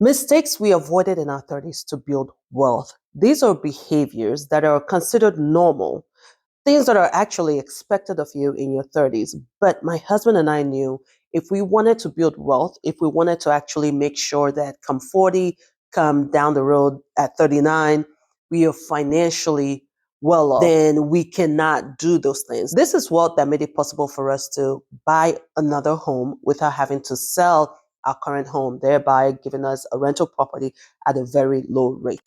Mistakes we avoided in our 30s to build wealth. These are behaviors that are considered normal, things that are actually expected of you in your 30s. But my husband and I knew if we wanted to build wealth, if we wanted to actually make sure that come 40, come down the road at 39, we are financially well off, then we cannot do those things. This is what that made it possible for us to buy another home without having to sell our current home, thereby giving us a rental property at a very low rate.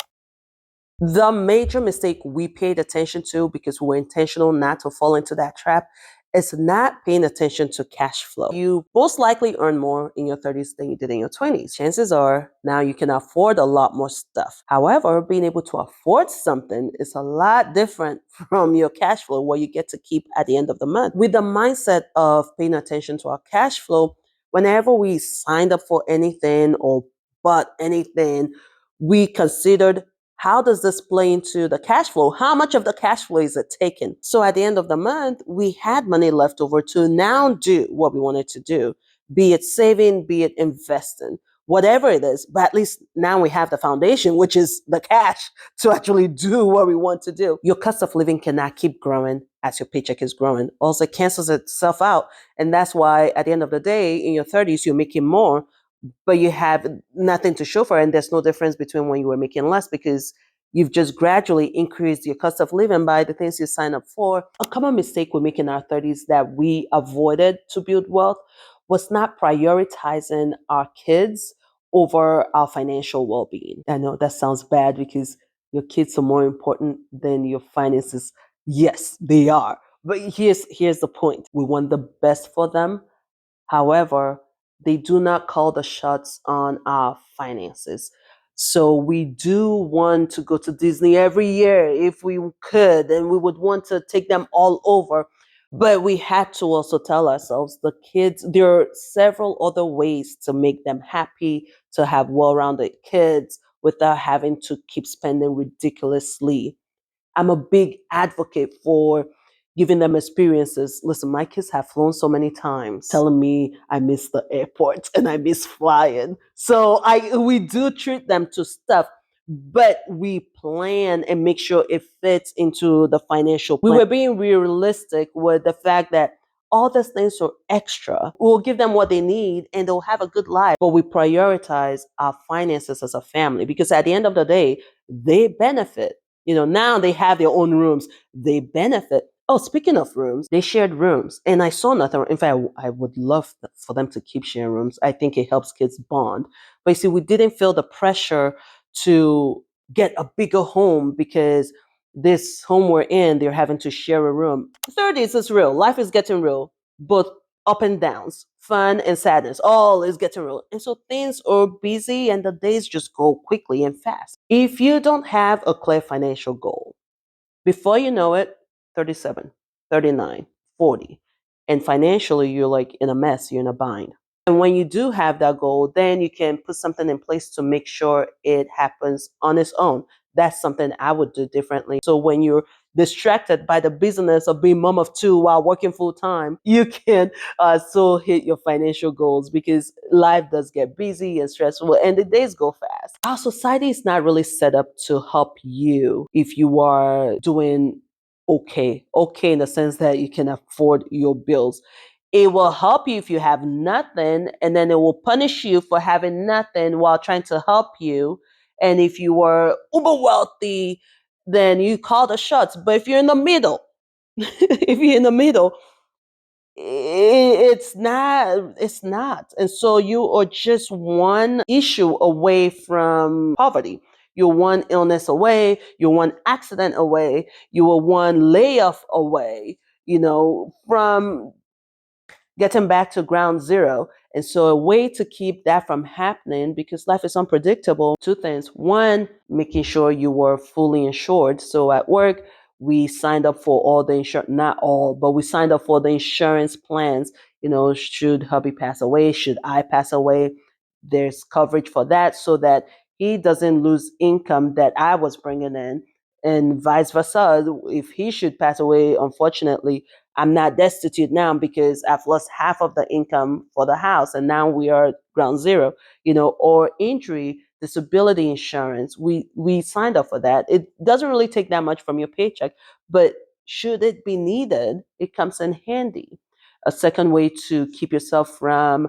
The major mistake we paid attention to because we were intentional not to fall into that trap is not paying attention to cash flow. You most likely earn more in your 30s than you did in your 20s. Chances are now you can afford a lot more stuff. However, being able to afford something is a lot different from your cash flow, where you get to keep at the end of the month. With the mindset of paying attention to our cash flow, whenever we signed up for anything or bought anything, we considered, how does this play into the cash flow? How much of the cash flow is it taken? So at the end of the month, we had money left over to now do what we wanted to do, be it saving, be it investing, whatever it is. But at least now we have the foundation, which is the cash to actually do what we want to do. Your cost of living cannot keep growing as your paycheck is growing. Also, it cancels itself out. And that's why at the end of the day, in your 30s, you're making more, but you have nothing to show for it. And there's no difference between when you were making less, because you've just gradually increased your cost of living by the things you sign up for. A common mistake we make in our 30s that we avoided to build wealth was not prioritizing our kids over our financial well-being. I know that sounds bad because your kids are more important than your finances. Yes, they are. But here's the point. We want the best for them. However, they do not call the shots on our finances. So we do want to go to Disney every year if we could, and we would want to take them all over. But we had to also tell ourselves the kids, there are several other ways to make them happy, to have well rounded kids without having to keep spending ridiculously. I'm a big advocate for giving them experiences. Listen, my kids have flown so many times telling me I miss the airport and I miss flying. So we do treat them to stuff, but we plan and make sure it fits into the financial plan. We were being realistic with the fact that all these things are extra. We'll give them what they need and they'll have a good life. But we prioritize our finances as a family, because at the end of the day, they benefit. Now they have their own rooms. They benefit. Oh, speaking of rooms, they shared rooms. And I saw nothing. In fact, I would love for them to keep sharing rooms. I think it helps kids bond. But you see, we didn't feel the pressure to get a bigger home because this home we're in, they're having to share a room. 30s is real. Life is getting real, both up and downs, fun and sadness, all is getting real. And so things are busy and the days just go quickly and fast. If you don't have a clear financial goal, before you know it, 37, 39, 40, and financially you're like in a mess, you're in a bind. And when you do have that goal, then you can put something in place to make sure it happens on its own. That's something I would do differently. So when you're distracted by the business of being mom of two while working full time, you can still hit your financial goals, because life does get busy and stressful and the days go fast. Our society is not really set up to help you if you are doing okay in the sense that you can afford your bills. It will help you if you have nothing, and then it will punish you for having nothing while trying to help you. And if you were uber wealthy, then you call the shots. But if you're in the middle, if you're in the middle, it's not. And so you are just one issue away from poverty. You're one illness away, you're one accident away, you are one layoff away, from getting back to ground zero. And so, a way to keep that from happening, because life is unpredictable, two things. One, making sure you were fully insured. So, at work, we signed up for all the insurance, not all, but we signed up for the insurance plans. Should hubby pass away, should I pass away, there's coverage for that, so that he doesn't lose income that I was bringing in, and vice versa. If he should pass away, unfortunately, I'm not destitute now because I've lost half of the income for the house and now we are ground zero, or injury, disability insurance. We signed up for that. It doesn't really take that much from your paycheck, but should it be needed, it comes in handy. A second way to keep yourself from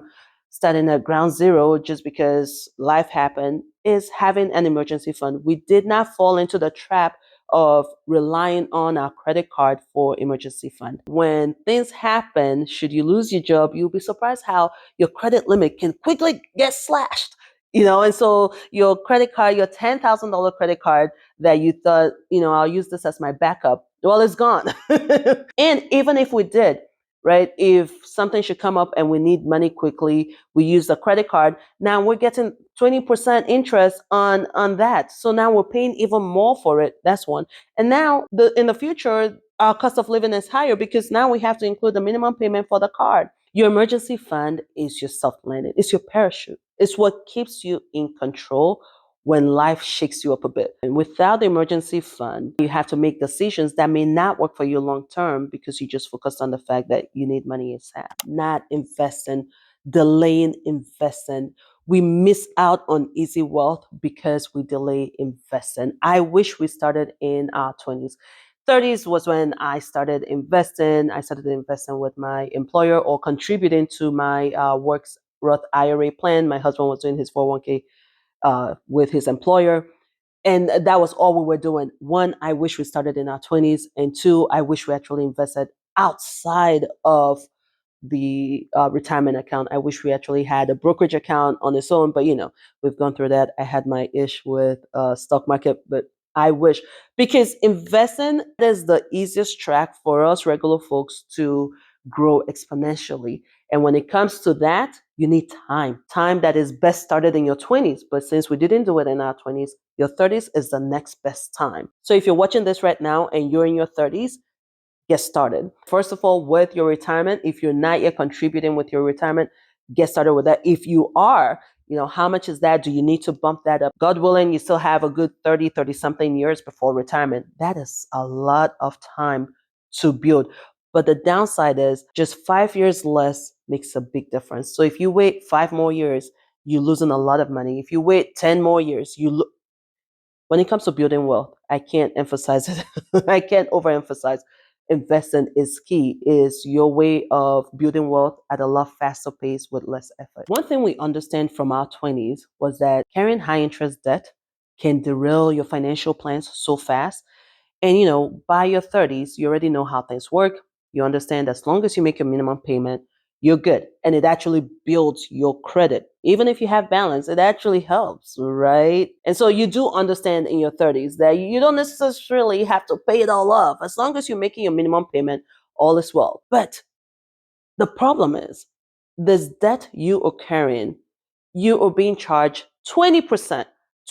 starting at ground zero just because life happened is having an emergency fund. We did not fall into the trap of relying on our credit card for emergency fund. When things happen, should you lose your job, you'll be surprised how your credit limit can quickly get slashed. And so your credit card, your $10,000 credit card that you thought, I'll use this as my backup, well, it's gone. And even if we did, right, if something should come up and we need money quickly, we use the credit card. Now we're getting 20% interest on that. So now we're paying even more for it. That's one. And now in the future, our cost of living is higher because now we have to include the minimum payment for the card. Your emergency fund is your soft landing. It's your parachute. It's what keeps you in control when life shakes you up a bit. And without the emergency fund, you have to make decisions that may not work for you long term because you just focused on the fact that you need money ASAP. Not investing, delaying investing. We miss out on easy wealth because we delay investing. I wish we started in our 20s. 30s was when I started investing. I started investing with my employer or contributing to my works Roth IRA plan. My husband was doing his 401k with his employer. And that was all we were doing. One, I wish we started in our 20s. And two, I wish we actually invested outside of the retirement account. I wish we actually had a brokerage account on its own, but we've gone through that. I had my ish with stock market, but I wish, because investing is the easiest track for us regular folks to grow exponentially. And when it comes to that, you need time that is best started in your 20s. But since we didn't do it in our 20s, your 30s is the next best time. So if you're watching this right now and you're in your 30s, get started. First of all, with your retirement, if you're not yet contributing with your retirement, get started with that. If you are, how much is that? Do you need to bump that up? God willing, you still have a good 30 something years before retirement. That is a lot of time to build. But the downside is just 5 years less makes a big difference. So if you wait 5 more years, you're losing a lot of money. If you wait 10 more years, when it comes to building wealth, I can't emphasize it. I can't overemphasize. Investing is key, is your way of building wealth at a lot faster pace with less effort. One thing we understand from our 20s was that carrying high interest debt can derail your financial plans so fast. And by your 30s, you already know how things work. You understand as long as you make a minimum payment, you're good. And it actually builds your credit. Even if you have balance, it actually helps, right? And so you do understand in your 30s that you don't necessarily have to pay it all off. As long as you're making your minimum payment, all is well. But the problem is, this debt you are carrying, you are being charged 20%,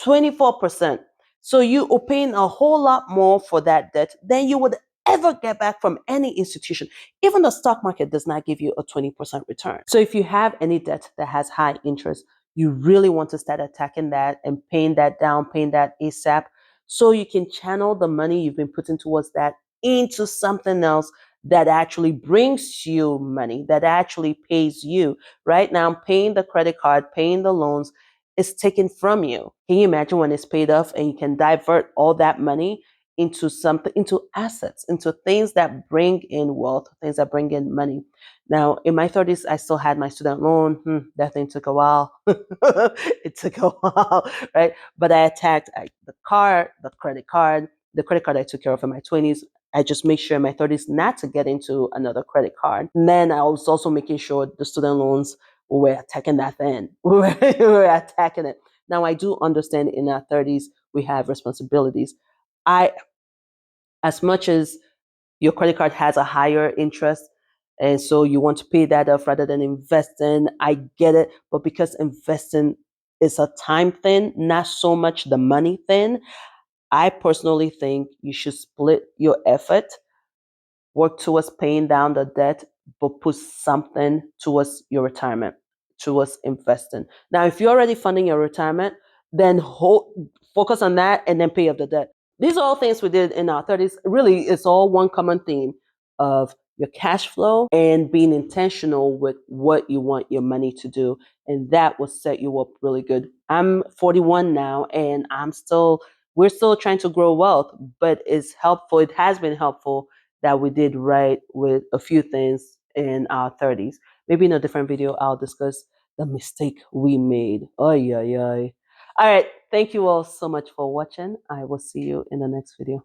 24%. So you are paying a whole lot more for that debt than you would ever get back from any institution. Even the stock market does not give you a 20% return. So if you have any debt that has high interest, you really want to start attacking that and paying that down, paying that ASAP, so you can channel the money you've been putting towards that into something else that actually brings you money, that actually pays you. Right now, paying the credit card, paying the loans is taken from you. Can you imagine when it's paid off and you can divert all that money into something, into assets, into things that bring in wealth, things that bring in money? Now, in my 30s, I still had my student loan. That thing took a while. It took a while, right? But I attacked the card, the credit card I took care of in my 20s. I just make sure in my 30s not to get into another credit card. And then I was also making sure the student loans, we were attacking that thing. We were attacking it. Now, I do understand in our 30s, we have responsibilities. As much as your credit card has a higher interest, and so you want to pay that off rather than investing, I get it. But because investing is a time thing, not so much the money thing, I personally think you should split your effort, work towards paying down the debt, but put something towards your retirement, towards investing. Now, if you're already funding your retirement, then focus on that and then pay off the debt. These are all things we did in our 30s. Really, it's all one common theme of your cash flow and being intentional with what you want your money to do. And that will set you up really good. I'm 41 now and we're still trying to grow wealth, but it's helpful. It has been helpful that we did right with a few things in our 30s. Maybe in a different video, I'll discuss the mistake we made. Ay, ay, ay. All right. Thank you all so much for watching. I will see you in the next video.